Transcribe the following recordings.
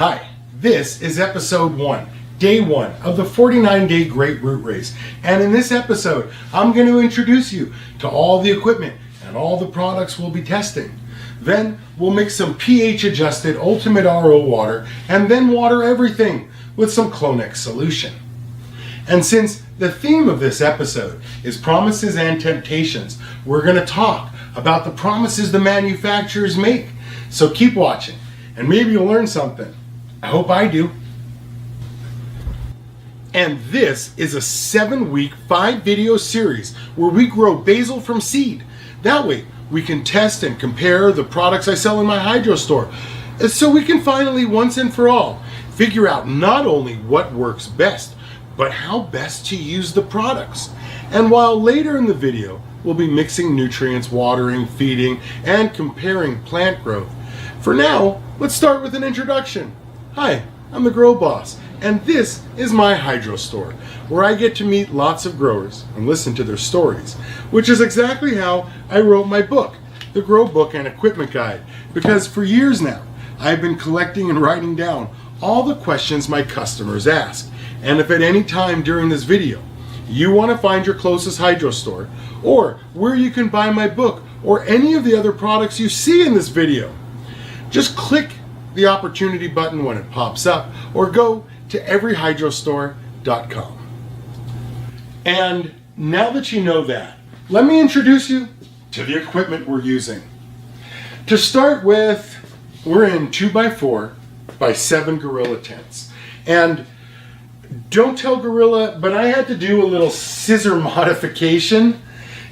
Hi, this is episode 1, day 1 of the 49-day Great Root Race. And in this episode, I'm going to introduce you to all the equipment and all the products we'll be testing. Then we'll mix some pH adjusted ultimate RO water and then water everything with some Clonex solution. And since the theme of this episode is promises and temptations, we're going to talk about the promises the manufacturers make. So keep watching and maybe you'll learn something. I hope I do. And this is a 7-week, 5-video series where we grow basil from seed. That way we can test and compare the products I sell in my hydro store, so we can finally, once and for all, figure out not only what works best, but how best to use the products. And while later in the video we'll be mixing nutrients, watering, feeding, and comparing plant growth, for now, let's start with an introduction. Hi, I'm the Grow Boss, and this is my hydro store, where I get to meet lots of growers and listen to their stories, which is exactly how I wrote my book, The Grow Book and Equipment Guide, because for years now, I've been collecting and writing down all the questions my customers ask. And if at any time during this video, you want to find your closest hydro store, or where you can buy my book, or any of the other products you see in this video, just click the opportunity button when it pops up, or go to everyhydrostore.com. And now that you know that, let me introduce you to the equipment we're using. To start with, we're in 2x4 by 7 Gorilla tents. And don't tell Gorilla, but I had to do a little scissor modification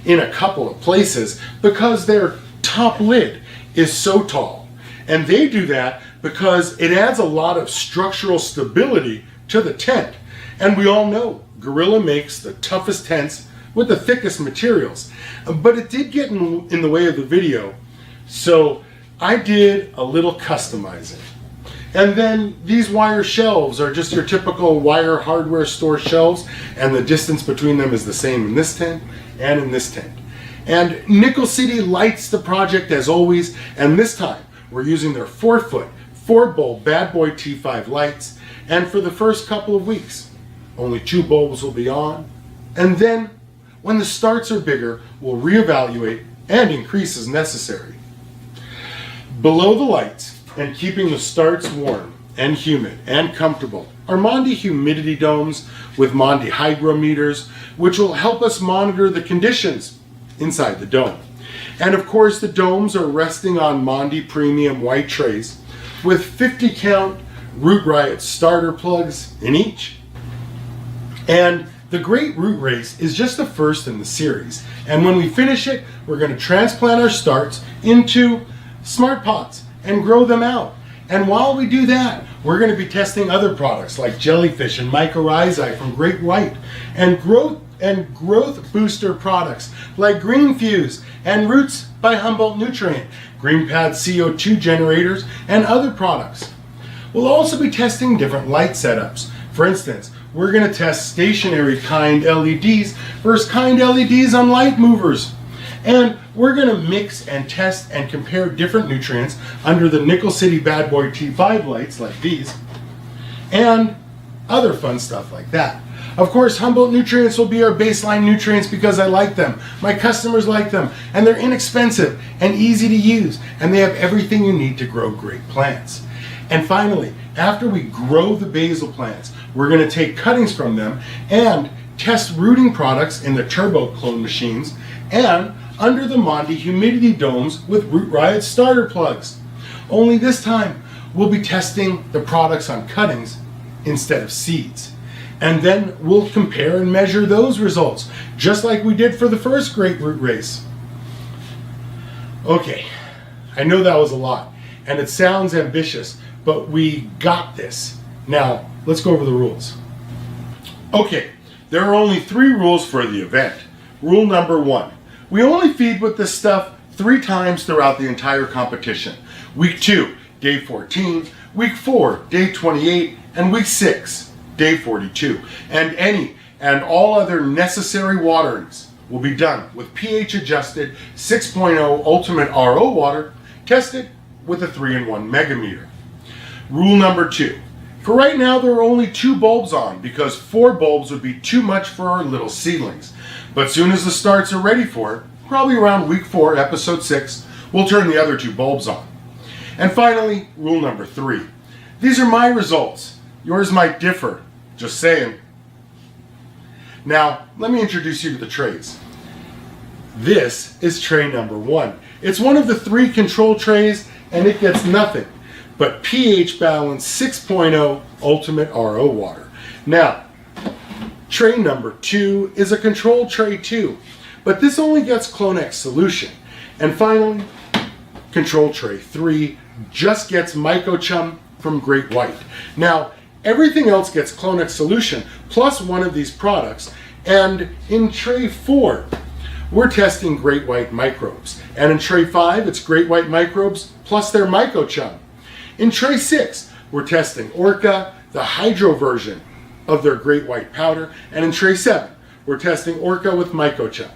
in a couple of places because their top lid is so tall. And they do that because it adds a lot of structural stability to the tent. And we all know Gorilla makes the toughest tents with the thickest materials. But it did get in the way of the video, so I did a little customizing. And then these wire shelves are just your typical wire hardware store shelves, and the distance between them is the same in this tent and in this tent. And Nickel City lights the project as always, and this time we're using their 4-foot, 4-bulb Bad Boy T5 lights, and for the first couple of weeks, only 2 bulbs will be on, and then when the starts are bigger, we'll reevaluate and increase as necessary. Below the lights, and keeping the starts warm and humid and comfortable, are Mondi humidity domes with Mondi hygrometers, which will help us monitor the conditions inside the dome. And of course, the domes are resting on Mondi premium white trays with 50 count Root Riot starter plugs in each. And the Great Root Race is just the first in the series. And when we finish it, we're going to transplant our starts into smart pots and grow them out. And while we do that, we're going to be testing other products like Jellyfish and Mycorrhizae from Great White, and growth booster products like Green Fuse and Roots by Humboldt Nutrient, Green Pad CO2 generators, and other products. We'll also be testing different light setups. For instance, we're going to test stationary kind LEDs versus kind LEDs on light movers. And we're going to mix and test and compare different nutrients under the Nickel City Bad Boy T5 lights like these, and other fun stuff like that. Of course, Humboldt Nutrients will be our baseline nutrients because I like them, my customers like them, and they're inexpensive and easy to use, and they have everything you need to grow great plants. And finally, after we grow the basil plants, we're going to take cuttings from them and test rooting products in the turbo clone machines and under the Mondi humidity domes with Root Riot starter plugs. Only this time, we'll be testing the products on cuttings instead of seeds. And then we'll compare and measure those results, just like we did for the first Great Root Race. Okay, I know that was a lot, and it sounds ambitious, but we got this. Now, let's go over the rules. Okay, there are only 3 rules for the event. Rule number 1, we only feed with this stuff 3 times throughout the entire competition. Week 2, day 14, week 4, day 28, and week 6, day 42. And any and all other necessary waterings will be done with pH adjusted 6.0 Ultimate RO water tested with a 3-in-1 megameter. Rule number 2. For right now, there are only 2 bulbs on because 4 bulbs would be too much for our little seedlings. But soon as the starts are ready for it, probably around week 4, episode 6, we'll turn the other 2 bulbs on. And finally, rule number 3. These are my results. Yours might differ. Just saying. Now, let me introduce you to the trays. This is tray number 1. It's one of the 3 control trays, and it gets nothing but pH balanced 6.0 Ultimate RO water. Now, tray number 2 is a control tray too, but this only gets Clonex solution. And finally, control tray 3 just gets Mycochum from Great White. Now, everything else gets Clonex solution plus one of these products, and in tray 4, we're testing Great White microbes. And in tray 5, it's Great White microbes plus their Mycochum. In tray 6, we're testing Orca, the hydro version of their Great White powder. And in tray 7, we're testing Orca with Mycochum.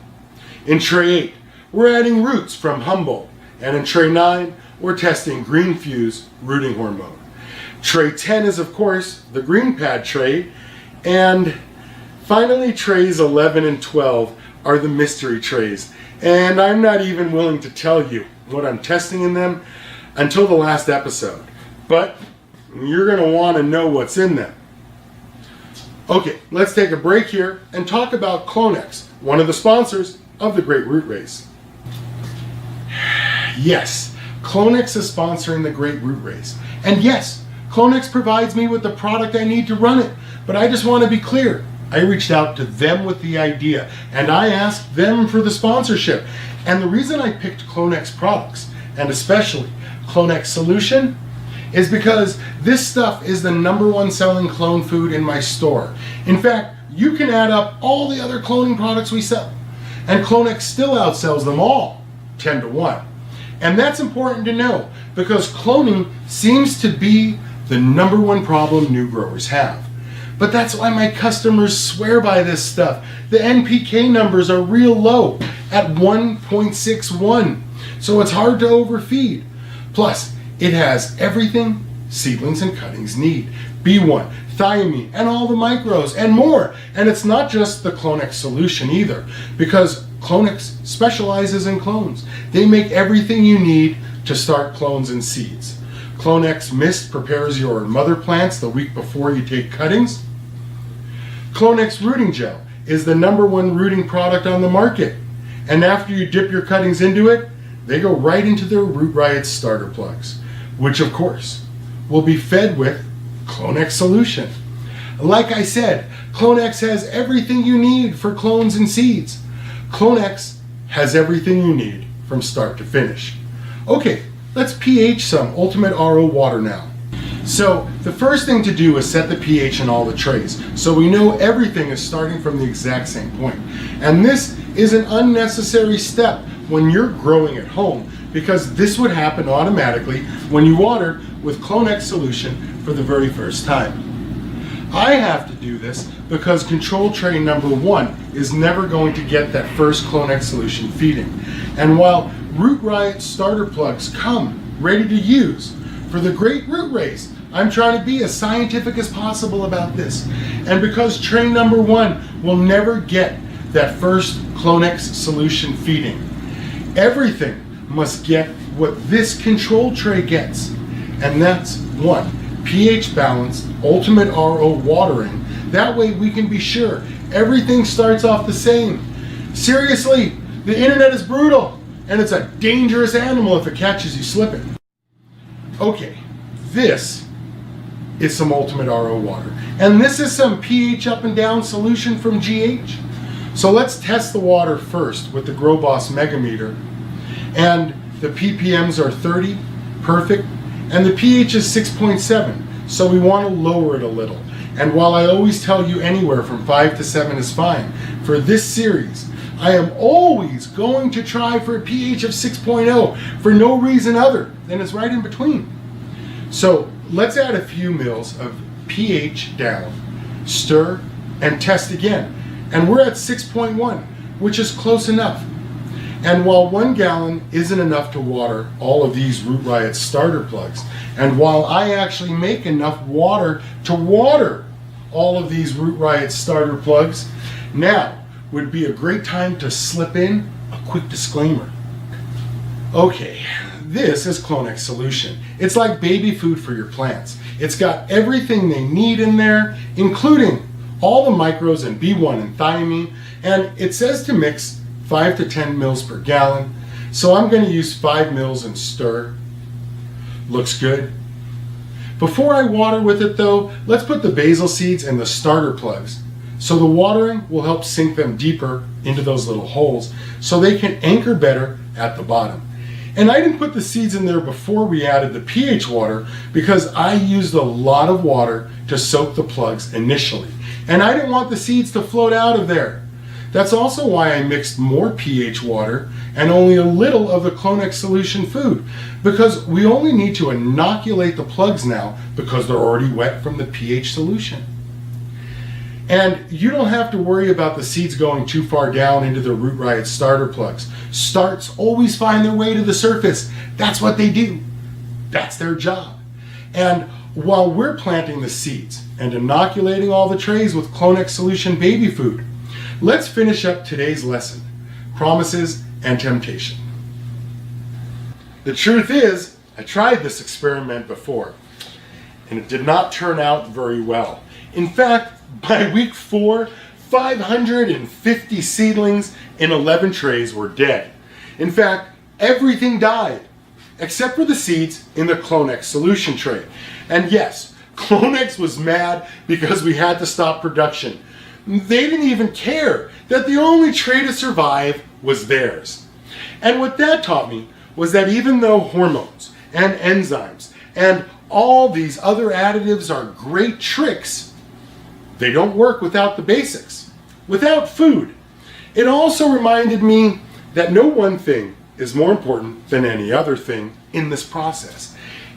In tray 8, we're adding roots from Humboldt. And in tray 9, we're testing Green Fuse rooting hormone. Tray 10 is, of course, the green pad tray. And finally, trays 11 and 12 are the mystery trays. And I'm not even willing to tell you what I'm testing in them until the last episode. But you're going to want to know what's in them. Okay, let's take a break here and talk about Clonex, one of the sponsors of the Great Root Race. Yes, Clonex is sponsoring the Great Root Race. And yes, Clonex provides me with the product I need to run it. But I just want to be clear. I reached out to them with the idea, and I asked them for the sponsorship. And the reason I picked Clonex products, and especially Clonex Solution, is because this stuff is the #1 selling clone food in my store. In fact, you can add up all the other cloning products we sell, and Clonex still outsells them all 10 to 1. And that's important to know because cloning seems to be the #1 problem new growers have. But that's why my customers swear by this stuff. The NPK numbers are real low at 1.61, so it's hard to overfeed. Plus, it has everything seedlings and cuttings need. B1, thiamine, and all the micros, and more. And it's not just the Clonex solution either, because Clonex specializes in clones. They make everything you need to start clones and seeds. Clonex Mist prepares your mother plants the week before you take cuttings. Clonex Rooting Gel is the #1 rooting product on the market. And after you dip your cuttings into it, they go right into their Root Riot starter plugs, which of course will be fed with Clonex solution. Like I said, Clonex has everything you need for clones and seeds. Clonex has everything you need from start to finish. Okay, let's pH some Ultimate RO water now. So the first thing to do is set the pH in all the trays so we know everything is starting from the exact same point. And this is an unnecessary step when you're growing at home because this would happen automatically when you watered with Clonex solution for the very first time. I have to do this because control tray #1 is never going to get that first Clonex solution feeding. And while Root Riot starter plugs come ready to use for the Great Root Race, I'm trying to be as scientific as possible about this. And because tray #1 will never get that first Clonex solution feeding, everything must get what this control tray gets. And that's 1, pH balanced Ultimate RO watering. That way we can be sure everything starts off the same. Seriously, the internet is brutal and it's a dangerous animal if it catches you slipping. Okay, this is some Ultimate RO water. And this is some pH up and down solution from GH. So let's test the water first with the Grow Boss Megameter. And the ppms are 30, perfect. And the pH is 6.7, so we want to lower it a little. And while I always tell you anywhere from 5 to 7 is fine, for this series, I am always going to try for a pH of 6.0 for no reason other than it's right in between. So let's add a few mils of pH down, stir, and test again. And we're at 6.1, which is close enough. And while 1 gallon isn't enough to water all of these Root Riot starter plugs, and while I actually make enough water to water all of these Root Riot starter plugs, now would be a great time to slip in a quick disclaimer. Okay, this is Clonex Solution. It's like baby food for your plants. It's got everything they need in there, including all the micros and B1 and thiamine, and it says to mix 5 to 10 mils per gallon, so I'm going to use 5 mils and stir. Looks good. Before I water with it though, let's put the basil seeds in the starter plugs, so the watering will help sink them deeper into those little holes so they can anchor better at the bottom. And I didn't put the seeds in there before we added the pH water because I used a lot of water to soak the plugs initially, and I didn't want the seeds to float out of there. That's also why I mixed more pH water and only a little of the Clonex Solution food, because we only need to inoculate the plugs now because they're already wet from the pH solution. And you don't have to worry about the seeds going too far down into the Root Riot starter plugs. Starts always find their way to the surface. That's what they do. That's their job. And while we're planting the seeds and inoculating all the trays with Clonex Solution baby food, let's finish up today's lesson, Promises and Temptation. The truth is, I tried this experiment before, and it did not turn out very well. In fact, by week 4, 550 seedlings in 11 trays were dead. In fact, everything died, except for the seeds in the Clonex Solution tray. And yes, Clonex was mad because we had to stop production. They didn't even care that the only tray to survive was theirs. And what that taught me was that even though hormones and enzymes and all these other additives are great tricks, they don't work without the basics, without food. It also reminded me that no one thing is more important than any other thing in this process.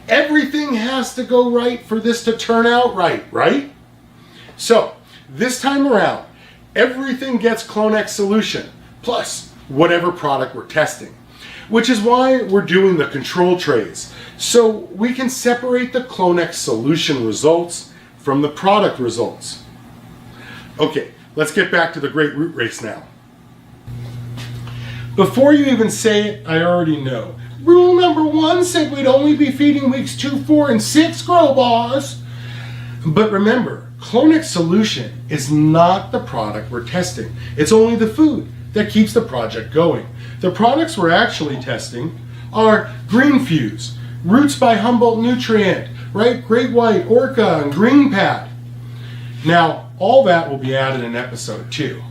Everything has to go right for this to turn out right, right? So, this time around, everything gets Clonex Solution, plus whatever product we're testing, which is why we're doing the control trays, so we can separate the Clonex Solution results from the product results. Okay, let's get back to the great root race now. Before you even say it, I already know. Rule number 1 said we'd only be feeding weeks 2, 4, and 6, grow boss. But remember, Clonex Solution is not the product we're testing. It's only the food that keeps the project going. The products we're actually testing are Green Fuse, Roots by Humboldt Nutrient, right? Great White, Orca, and Green Pad. Now, all that will be added in episode 2.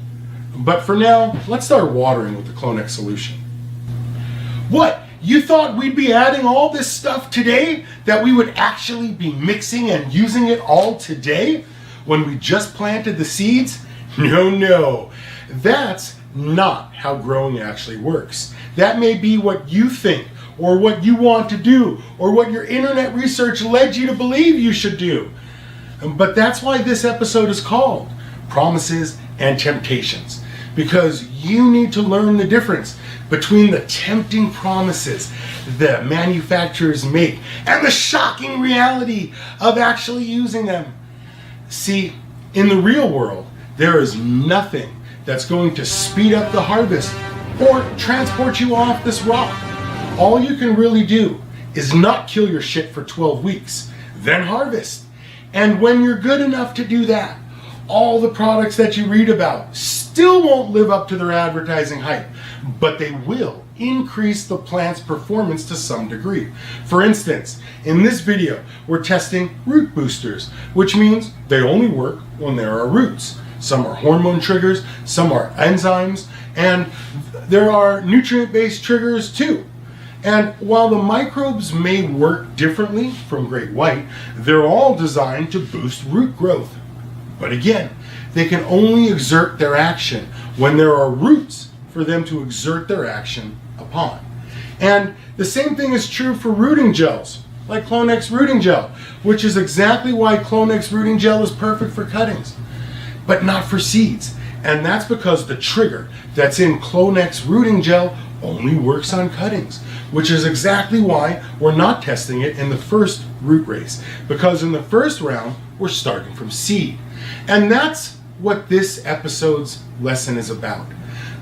But for now, let's start watering with the Clonex Solution. What? You thought we'd be adding all this stuff today? That we would actually be mixing and using it all today? When we just planted the seeds? No, no. That's not how growing actually works. That may be what you think, or what you want to do, or what your internet research led you to believe you should do. But that's why this episode is called Promises and Temptations, because you need to learn the difference between the tempting promises the manufacturers make and the shocking reality of actually using them. See, in the real world, there is nothing that's going to speed up the harvest or transport you off this rock. All you can really do is not kill your shit for 12 weeks, then harvest. And when you're good enough to do that, all the products that you read about still won't live up to their advertising hype, but they will increase the plant's performance to some degree. For instance, in this video, we're testing root boosters, which means they only work when there are roots. Some are hormone triggers, some are enzymes, and there are nutrient-based triggers too. And while the microbes may work differently from Great White, they're all designed to boost root growth. But again, they can only exert their action when there are roots for them to exert their action upon. And the same thing is true for rooting gels, like Clonex Rooting Gel, which is exactly why Clonex Rooting Gel is perfect for cuttings, but not for seeds. And that's because the trigger that's in Clonex Rooting Gel only works on cuttings, which is exactly why we're not testing it in the first root race, because in the first round, we're starting from seed. And that's what this episode's lesson is about.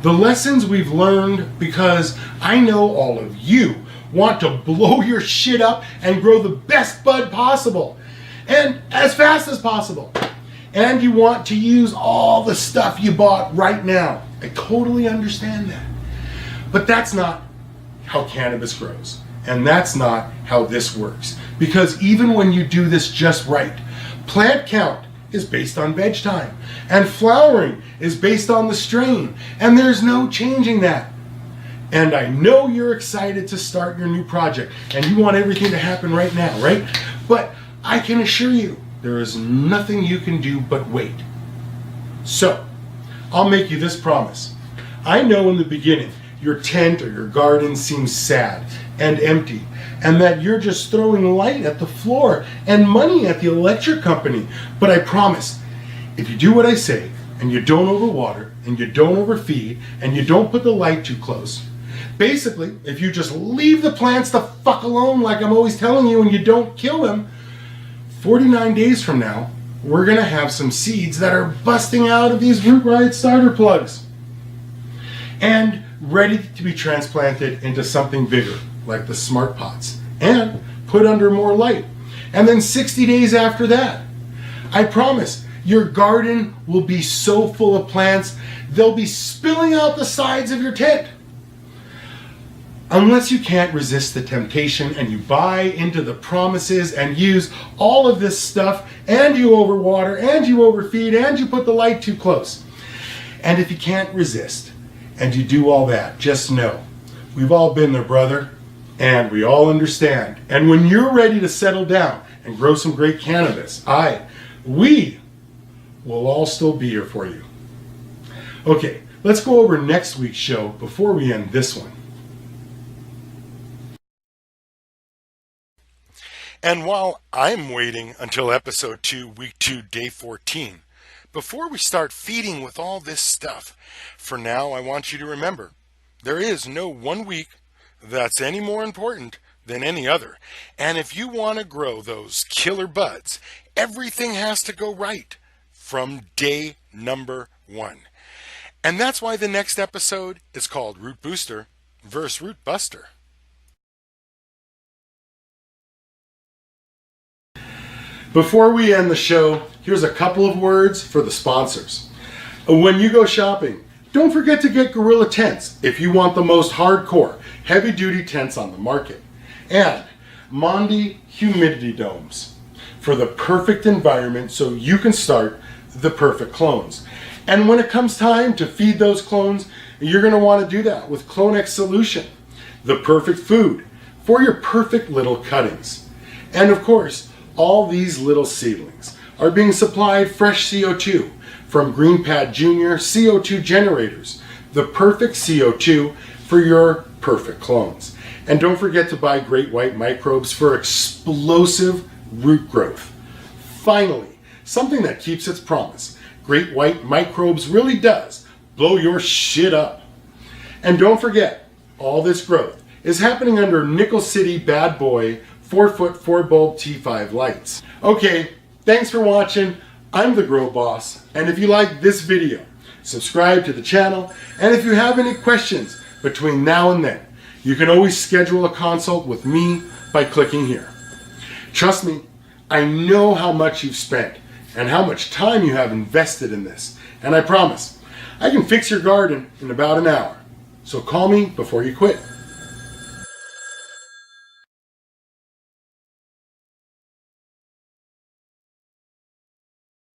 The lessons we've learned because I know all of you want to blow your shit up and grow the best bud possible and as fast as possible. And you want to use all the stuff you bought right now. I totally understand that. But that's not how cannabis grows. And that's not how this works. Because even when you do this just right, plant count is based on veg time, and flowering is based on the strain, and there's no changing that. And I know you're excited to start your new project, and you want everything to happen right now, right? But I can assure you, there is nothing you can do but wait. So, I'll make you this promise. I know in the beginning, your tent or your garden seems sad and empty, and that you're just throwing light at the floor and money at the electric company. But I promise, if you do what I say, and you don't overwater, and you don't overfeed, and you don't put the light too close, basically, if you just leave the plants the fuck alone like I'm always telling you, and you don't kill them, 49 days from now, we're gonna have some seeds that are busting out of these root ride starter plugs and ready to be transplanted into something bigger, like the smart pots, and put under more light. And then 60 days after that, I promise, your garden will be so full of plants, they'll be spilling out the sides of your tent. Unless you can't resist the temptation and you buy into the promises and use all of this stuff, and you overwater, and you overfeed, and you put the light too close. And if you can't resist, and you do all that, just know, we've all been there, brother, and we all understand. And when you're ready to settle down and grow some great cannabis, we will all still be here for you. Okay, let's go over next week's show before we end this one. And while I'm waiting until episode 2, week 2, day 14, before we start feeding with all this stuff, for now I want you to remember, there is no one week that's any more important than any other. And if you want to grow those killer buds, everything has to go right from day number 1. And that's why the next episode is called Root Booster versus Root Buster. Before we end the show, here's a couple of words for the sponsors. When you go shopping, don't forget to get Gorilla Tents if you want the most hardcore, heavy-duty tents on the market. And Mondi humidity domes for the perfect environment so you can start the perfect clones. And when it comes time to feed those clones, you're going to want to do that with Clonex Solution, the perfect food for your perfect little cuttings. And of course, all these little seedlings are being supplied fresh CO2 from GreenPad Junior CO2 generators, the perfect CO2 for your perfect clones. And don't forget to buy Great White microbes for explosive root growth. Finally, something that keeps its promise. Great White microbes really does blow your shit up. And don't forget, all this growth is happening under Nickel City Bad Boy 4-foot 4-bulb T5 lights. Okay, thanks for watching. I'm the Grow Boss, and if you like this video, subscribe to the channel, and if you have any questions between now and then, you can always schedule a consult with me by clicking here. Trust me, I know how much you've spent and how much time you have invested in this, and I promise, I can fix your garden in about an hour. So call me before you quit.